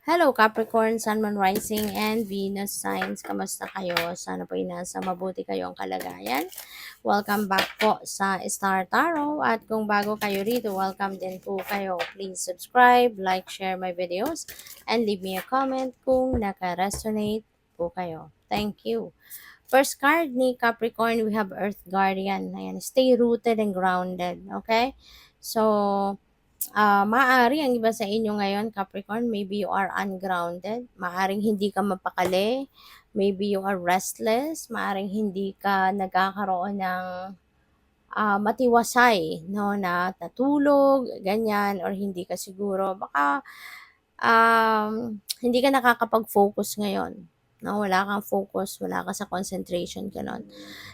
Hello Capricorn, Sun, Moon, Rising, and Venus signs. Kamusta kayo? Sana po nasa mabuti kayong kalagayan. Welcome back po sa Star Tarot. At kung bago kayo rito, welcome din po kayo. Please subscribe, like, share my videos, and leave me a comment kung naka-resonate po kayo. Thank you. First card ni Capricorn, we have Earth Guardian. Ayan, stay rooted and grounded. Okay? So, maaari ang iba sa inyo ngayon, Capricorn, maybe you are ungrounded, maaring hindi ka mapakali, maybe you are restless, maaring hindi ka nagkakaroon ng matiwasay, no, na natulog, ganyan, or hindi ka siguro, baka hindi ka nakakapag-focus ngayon. No, wala kang focus, wala ka sa concentration, ganon.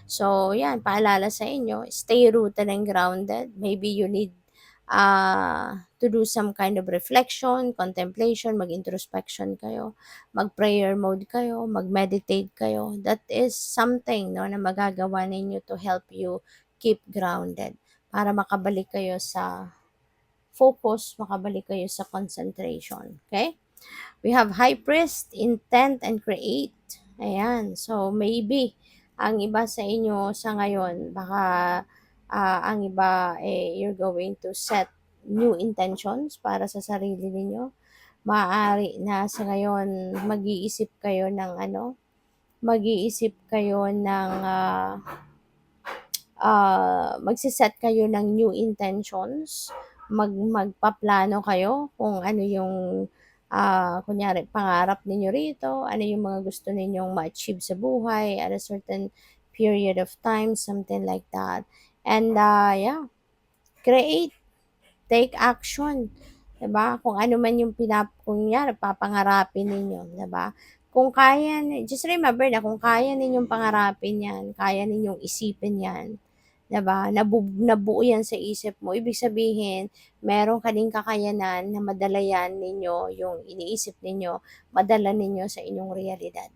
So, yan, paalala sa inyo, stay rooted and grounded. Maybe you need to do some kind of reflection, contemplation, mag-introspection kayo, mag-prayer mode kayo, mag-meditate kayo. That is something, no, na magagawa ninyo to help you keep grounded para makabalik kayo sa focus, makabalik kayo sa concentration. Okay? We have High Priest, Intent, and Create. Ayan. So, maybe, ang iba sa inyo sa ngayon, baka ang iba, you're going to set new intentions para sa sarili ninyo. Maaari na sa ngayon, mag-iisip kayo ng mag-iisip kayo ng, magsiset kayo ng new intentions, magpaplano kayo kung ano yung kunyari, pangarap ninyo rito, ano yung mga gusto ninyong ma-achieve sa buhay at a certain period of time, something like that. And, yeah, create, take action. Diba? Kung ano man yung kunyari, papangarapin ninyo. Diba? Kung kaya, just remember na kung kaya ninyong pangarapin yan, kaya ninyong isipin yan, diba? Nabuo yan sa isip mo. Ibig sabihin, meron ka ding kakayanan na madala yan ninyo, yung iniisip ninyo, madala ninyo sa inyong realidad.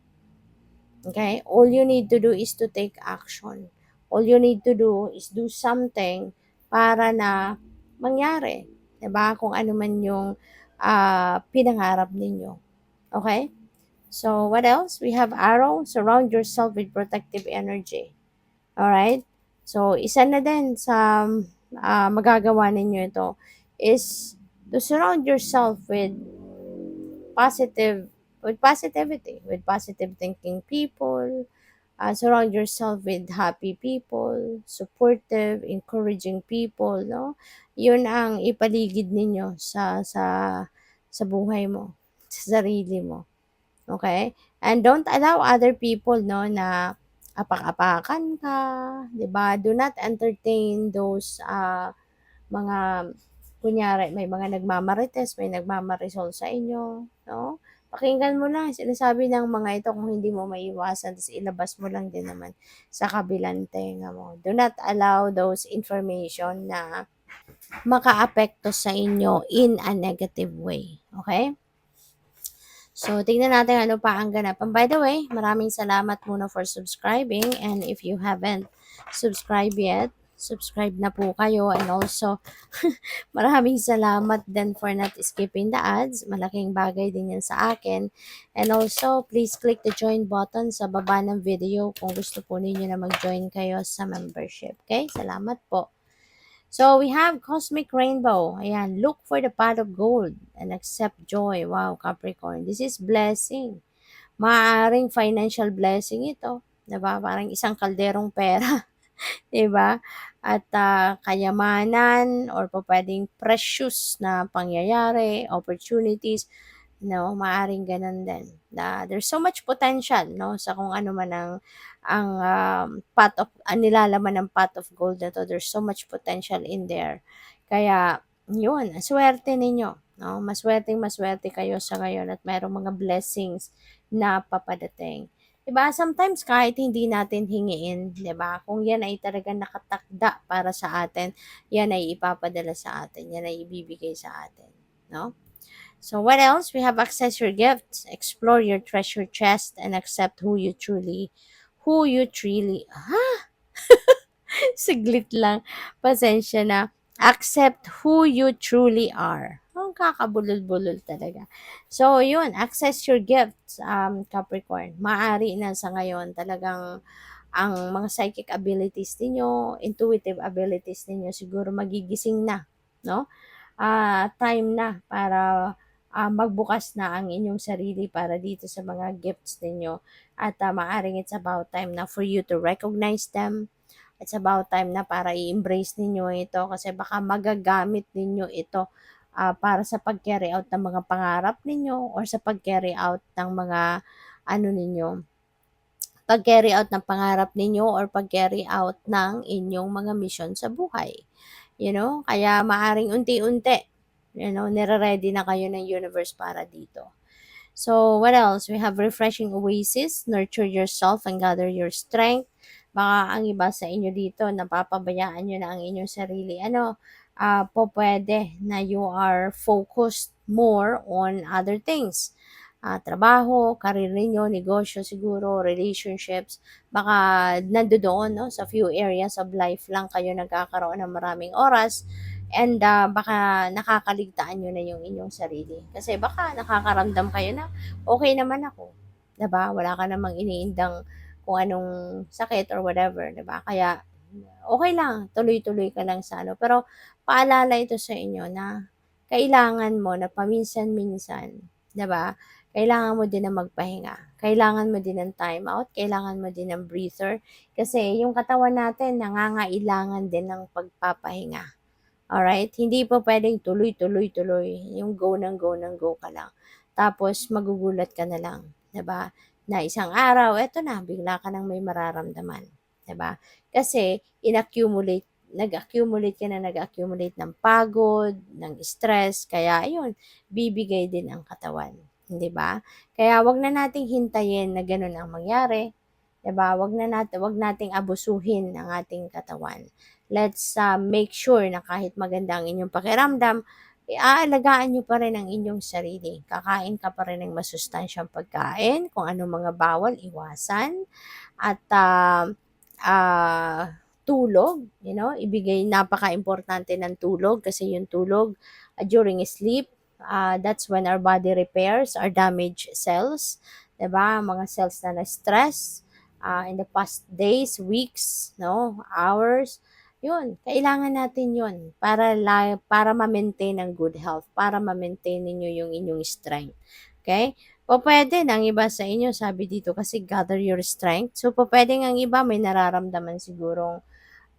Okay? All you need to do is to take action. All you need to do is do something para na mangyari. Diba? Kung ano man yung pinangarap ninyo. Okay? So, what else? We have Arrow. Surround yourself with protective energy. Alright? So, isa na din sa magagawa ninyo ito is to surround yourself with positivity, with positive thinking people, surround yourself with happy people, supportive, encouraging people, no? Yun ang ipaligid ninyo sa buhay mo, sa sarili mo. Okay? And don't allow other people, no, na apak-apakan ka, 'di ba? Do not entertain those mga kunyari may mga nagmamarites, may nagmamarisol sa inyo, no? Pakinggan mo lang sinasabi ng mga ito kung hindi mo maiwasan, tapos ilabas mo lang din naman sa kabilang tenga mo. Do not allow those information na makaapekto sa inyo in a negative way. Okay? So, tingnan natin ano pa ang ganap. And by the way, maraming salamat muna for subscribing. And if you haven't subscribed yet, subscribe na po kayo. And also, maraming salamat din for not skipping the ads. Malaking bagay din yan sa akin. And also, please click the join button sa baba ng video kung gusto po ninyo na mag-join kayo sa membership. Okay? Salamat po. So, we have Cosmic Rainbow. Ayan, look for the pot of gold and accept joy. Wow, Capricorn. This is blessing. Maaaring financial blessing ito. Diba? Parang isang kalderong pera. Diba? At kayamanan or pwedeng precious na pangyayari, opportunities, no, maaring ganun din. There's so much potential, no, sa kung ano man nilalaman ng pot of gold na to. There's so much potential in there. Kaya, yun, swerte ninyo, no, maswerte kayo sa ngayon at mayroong mga blessings na papadating. Diba? Sometimes kahit hindi natin hingiin, diba? Kung yan ay talagang nakatakda para sa atin, yan ay ipapadala sa atin, yan ay ibibigay sa atin, no? So what else? We have access your gifts, explore your treasure chest, and accept who you truly, Siglit lang. Pasensya na. Accept who you truly are. Ang kakabulol-bulol talaga. So, yun, access your gifts, Capricorn. Maaari na sa ngayon talagang ang mga psychic abilities ninyo, intuitive abilities ninyo siguro magigising na, no? Time na para magbukas na ang inyong sarili para dito sa mga gifts ninyo. At maaring it's about time na for you to recognize them. It's about time na para i-embrace ninyo ito kasi baka magagamit ninyo ito para sa pag-carry out ng mga pangarap ninyo or sa pag-carry out ng mga ano ninyo, pag-carry out ng pangarap ninyo or pag-carry out ng inyong mga mission sa buhay. Kaya maaring unti-unti, nire-ready na kayo ng universe para dito. So, what else? We have refreshing oasis, nurture yourself and gather your strength. Baka ang iba sa inyo dito, napapabayaan nyo na ang inyong sarili. Po pwede na you are focused more on other things. Trabaho, career ninyo, negosyo siguro, relationships. Baka nandoon, no, sa few areas of life lang kayo nagkakaroon ng maraming oras. And baka nakakaligtaan nyo na yung inyong sarili. Kasi baka nakakaramdam kayo na okay naman ako. 'Di ba? Wala ka namang iniindang kung anong sakit or whatever, 'di ba? Kaya okay lang, tuloy-tuloy ka lang sa ano. Pero paalala ito sa inyo na kailangan mo na paminsan-minsan, 'di ba? Kailangan mo din na magpahinga. Kailangan mo din ng time out, kailangan mo din ng breather kasi yung katawan natin nangangailangan din ng pagpapahinga. Alright? Hindi po pwedeng tuloy, tuloy, tuloy. Yung go ng go ng go ka lang. Tapos magugulat ka na lang, 'di ba? Na isang araw, eto na, bigla ka nang may mararamdaman, 'di ba? Kasi nag-accumulate ka na nag-accumulate ng pagod, ng stress, kaya ayun, bibigay din ang katawan, 'di ba? Kaya wag na nating hintayin na ganun ang mangyari, 'di ba? Wag nating abusuhin ang ating katawan. Let's make sure na kahit maganda ang inyong pakiramdam, aalagaan nyo pa rin ang inyong sarili. Kakain ka pa rin ng masustansyang pagkain, kung ano mga bawal, iwasan. At tulog, ibigay, napaka-importante ng tulog kasi yung tulog during sleep, that's when our body repairs our damaged cells. 'Di ba? Mga cells na na-stress in the past days, weeks, no, hours, yun, kailangan natin yun para ma-maintain ang good health, para ma-maintain ninyo yung inyong strength. Okay? Pupuwede ng iba sa inyo, sabi dito kasi gather your strength. So, pupuwede ang iba may nararamdaman sigurong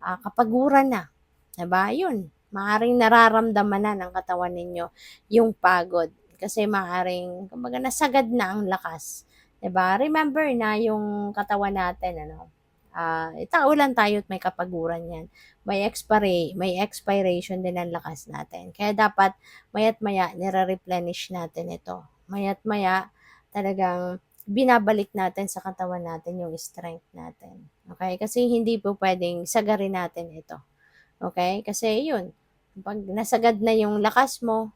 kapaguran na. 'Di ba? Yun, maaaring nararamdaman na ng katawan ninyo yung pagod. Kasi maaaring, kumbaga, nasagad na ang lakas. 'Di ba? Remember na yung katawan natin, tao lang tayo at may kapaguran yan. May expiration din ang lakas natin. Kaya dapat mayat maya nire-replenish natin ito. Mayat maya talagang binabalik natin sa katawan natin yung strength natin. Okay? Kasi hindi po pwedeng sagarin natin ito. Okay? Kasi yun, pag nasagad na yung lakas mo,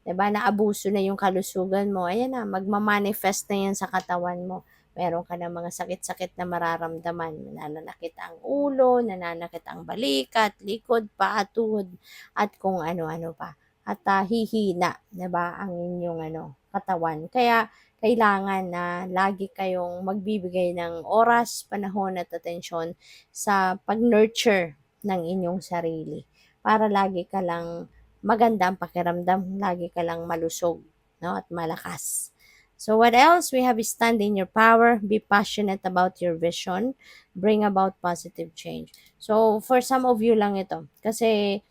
'di ba, naabuso na yung kalusugan mo, ayan na, magma-manifest na yan sa katawan mo. Meron ka ng mga sakit-sakit na mararamdaman. Nananakit ang ulo, nananakit ang balikat, likod, paa, tuhod, at kung ano-ano pa. At hihina, 'di ba, ang inyong katawan. Kaya kailangan na lagi kayong magbibigay ng oras, panahon at atensyon sa pag-nurture ng inyong sarili para lagi ka lang maganda ang pakiramdam, lagi ka lang malusog, no, at malakas. So what else? We have stand in your power, be passionate about your vision, bring about positive change. So for some of you lang ito kasi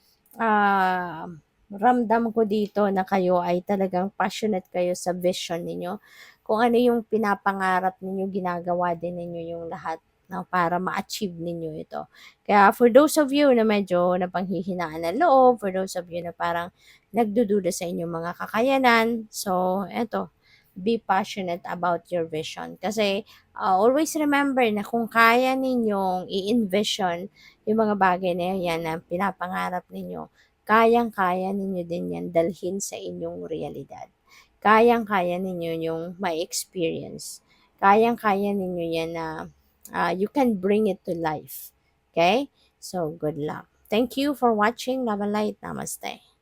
ramdam ko dito na kayo ay talagang passionate kayo sa vision ninyo. Kung ano yung pinapangarap ninyo, ginagawa din ninyo yung lahat na para ma-achieve ninyo ito. Kaya for those of you na medyo napanghihinaan ng loob, for those of you na parang nagdududa sa inyong mga kakayanan, so eto, be passionate about your vision. Kasi always remember na kung kaya ninyong i-envision yung mga bagay na yan na pinapangarap ninyo, kayang-kaya ninyo din yan dalhin sa inyong realidad. Kayang-kaya ninyo yung may experience. Kayang-kaya ninyo yan na you can bring it to life. Okay? So, good luck. Thank you for watching. Love and light. Namaste.